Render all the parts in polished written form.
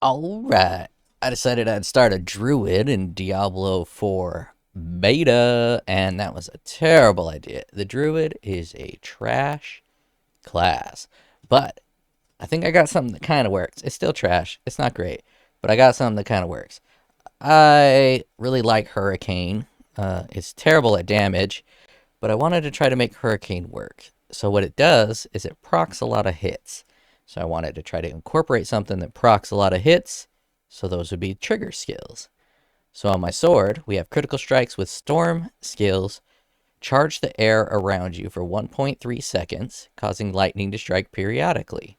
Alright, I decided I'd start a druid in Diablo 4 beta, and that was a terrible idea. The druid is a trash class, but I think I got something that kind of works. It's still trash, it's not great, but I got something that kind of works. I really like Hurricane. It's terrible at damage, but I wanted to try to make Hurricane work. So what it does is it procs a lot of hits. So I wanted to try to incorporate something that procs a lot of hits, so those would be trigger skills. So on my sword, we have critical strikes with storm skills. Charge the air around you for 1.3 seconds, causing lightning to strike periodically.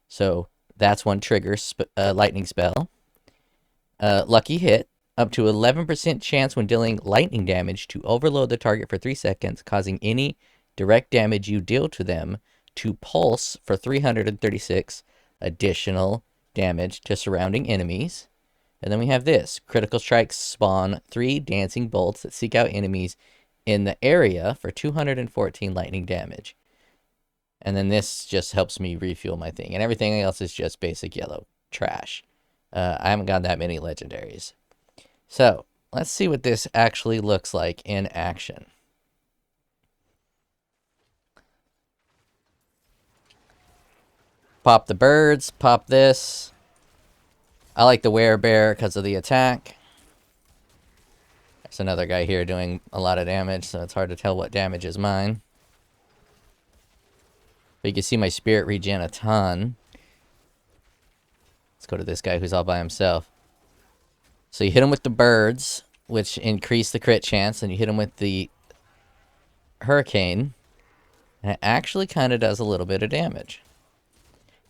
So that's one trigger lightning spell. Lucky hit. Up to 11% chance when dealing lightning damage to overload the target for 3 seconds, causing any direct damage you deal to them to pulse for 336 additional damage to surrounding enemies. And then we have this. Critical strikes spawn 3 dancing bolts that seek out enemies in the area for 214 lightning damage. And then this just helps me refuel my thing. And everything else is just basic yellow trash. I haven't got that many legendaries. So, let's see what this actually looks like in action. Pop the birds, pop this. I like the werebear because of the attack. There's another guy here doing a lot of damage, so it's hard to tell what damage is mine. But you can see my spirit regen a ton. Let's go to this guy who's all by himself. So you hit him with the birds, which increase the crit chance, and you hit him with the hurricane, and it actually kind of does a little bit of damage.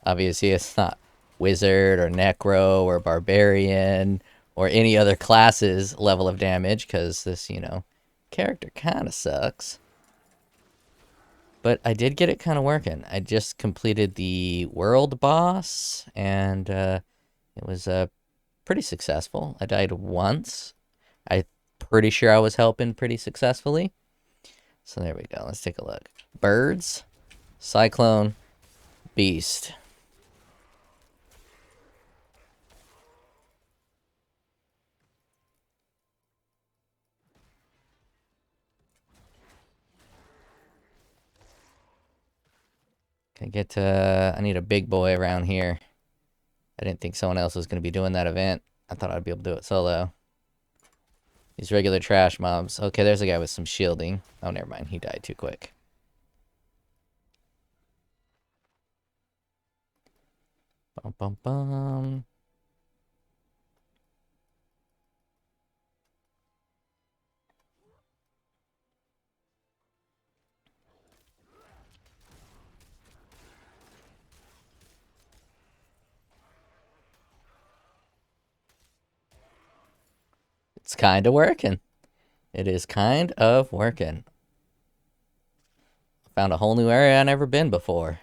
Obviously, it's not wizard or necro or barbarian or any other class's level of damage, because this, character kind of sucks. But I did get it kind of working. I just completed the world boss, and it was pretty successful. I died once. I'm pretty sure I was helping pretty successfully. So there we go. Let's take a look. Birds, cyclone, beast. Can I get I need a big boy around here. I didn't think someone else was going to be doing that event. I thought I'd be able to do it solo. These regular trash mobs. Okay, there's a guy with some shielding. Oh, never mind. He died too quick. Bum, bum, bum. It's kind of working. It is kind of working. Found a whole new area I've never been before.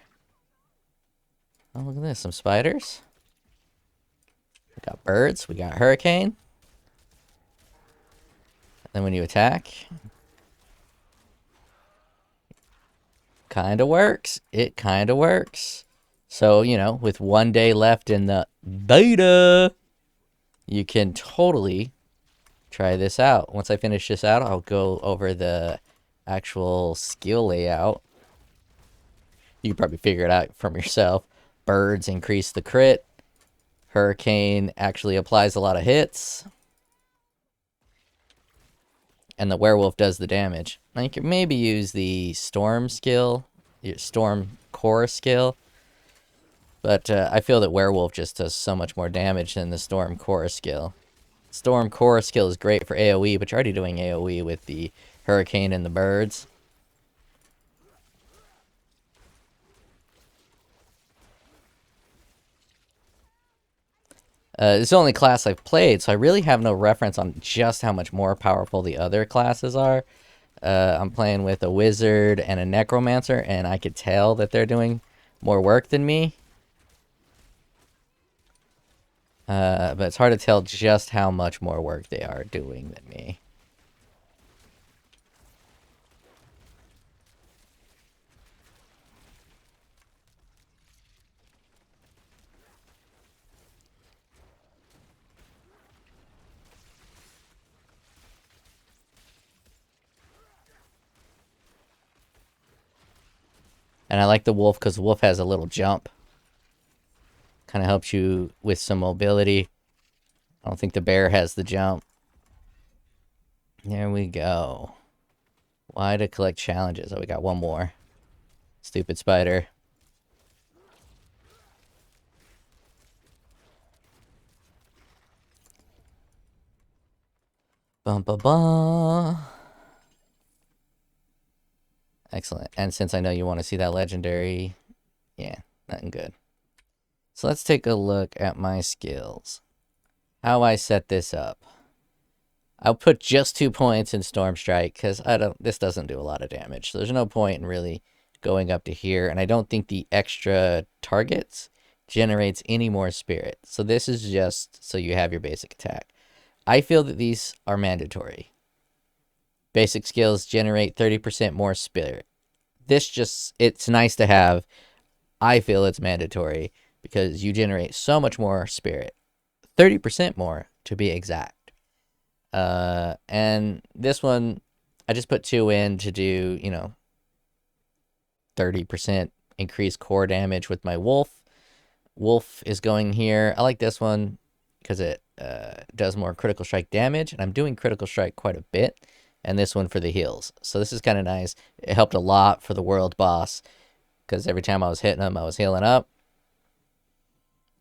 Oh, look at this. Some spiders. We got birds. We got hurricane. And then when you attack, kind of works. It kind of works. So, with 1 day left in the beta, you can totally try this out. Once I finish this out, I'll go over the actual skill layout. You can probably figure it out from yourself. Birds increase the crit. Hurricane actually applies a lot of hits. And the werewolf does the damage. Now you can maybe use the storm skill, your storm core skill. But I feel that werewolf just does so much more damage than the storm core skill. Storm core skill is great for AoE, but you're already doing AoE with the hurricane and the birds. It's the only class I've played, so I really have no reference on just how much more powerful the other classes are. I'm playing with a wizard and a necromancer, and I could tell that they're doing more work than me. But it's hard to tell just how much more work they are doing than me. And I like the wolf because the wolf has a little jump. Kind of helps you with some mobility. I don't think the bear has the jump. There we go. Why to collect challenges? Oh, we got one more. Stupid spider. Bum ba ba. Excellent. And since I know you want to see that legendary, yeah, nothing good. So let's take a look at my skills. How I set this up. I'll put just 2 points in Storm Strike because this doesn't do a lot of damage. So there's no point in really going up to here. And I don't think the extra targets generates any more spirit. So this is just so you have your basic attack. I feel that these are mandatory. Basic skills generate 30% more spirit. It's nice to have. I feel it's mandatory because you generate so much more spirit. 30% more to be exact. And this one, I just put 2 in to do, 30% increased core damage with my wolf. Wolf is going here. I like this one because it does more critical strike damage, and I'm doing critical strike quite a bit. And this one for the heals. So this is kind of nice. It helped a lot for the world boss because every time I was hitting him, I was healing up.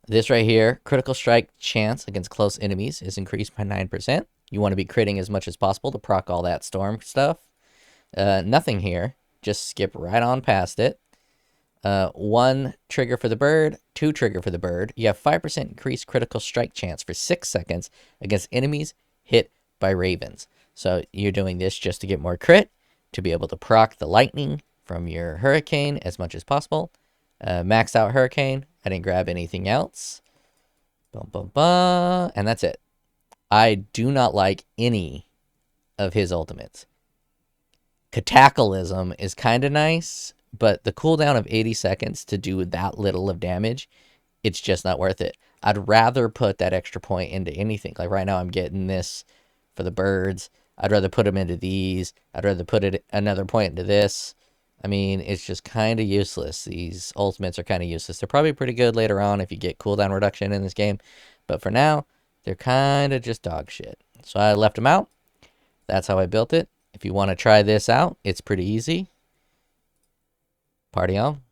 This right here, critical strike chance against close enemies is increased by 9%. You want to be critting as much as possible to proc all that storm stuff. Nothing here. Just skip right on past it. 1 trigger for the bird, 2 trigger for the bird. You have 5% increased critical strike chance for 6 seconds against enemies hit by ravens. So you're doing this just to get more crit, to be able to proc the lightning from your hurricane as much as possible. Max out hurricane. I didn't grab anything else. Bum, bum, bum. And that's it. I do not like any of his ultimates. Cataclysm is kind of nice, but the cooldown of 80 seconds to do that little of damage, it's just not worth it. I'd rather put that extra point into anything. Like right now I'm getting this for the birds. I'd rather put them into these. I'd rather put another point into this. I mean, it's just kind of useless. These ultimates are kind of useless. They're probably pretty good later on if you get cooldown reduction in this game. But for now, they're kind of just dog shit. So I left them out. That's how I built it. If you want to try this out, it's pretty easy. Party on.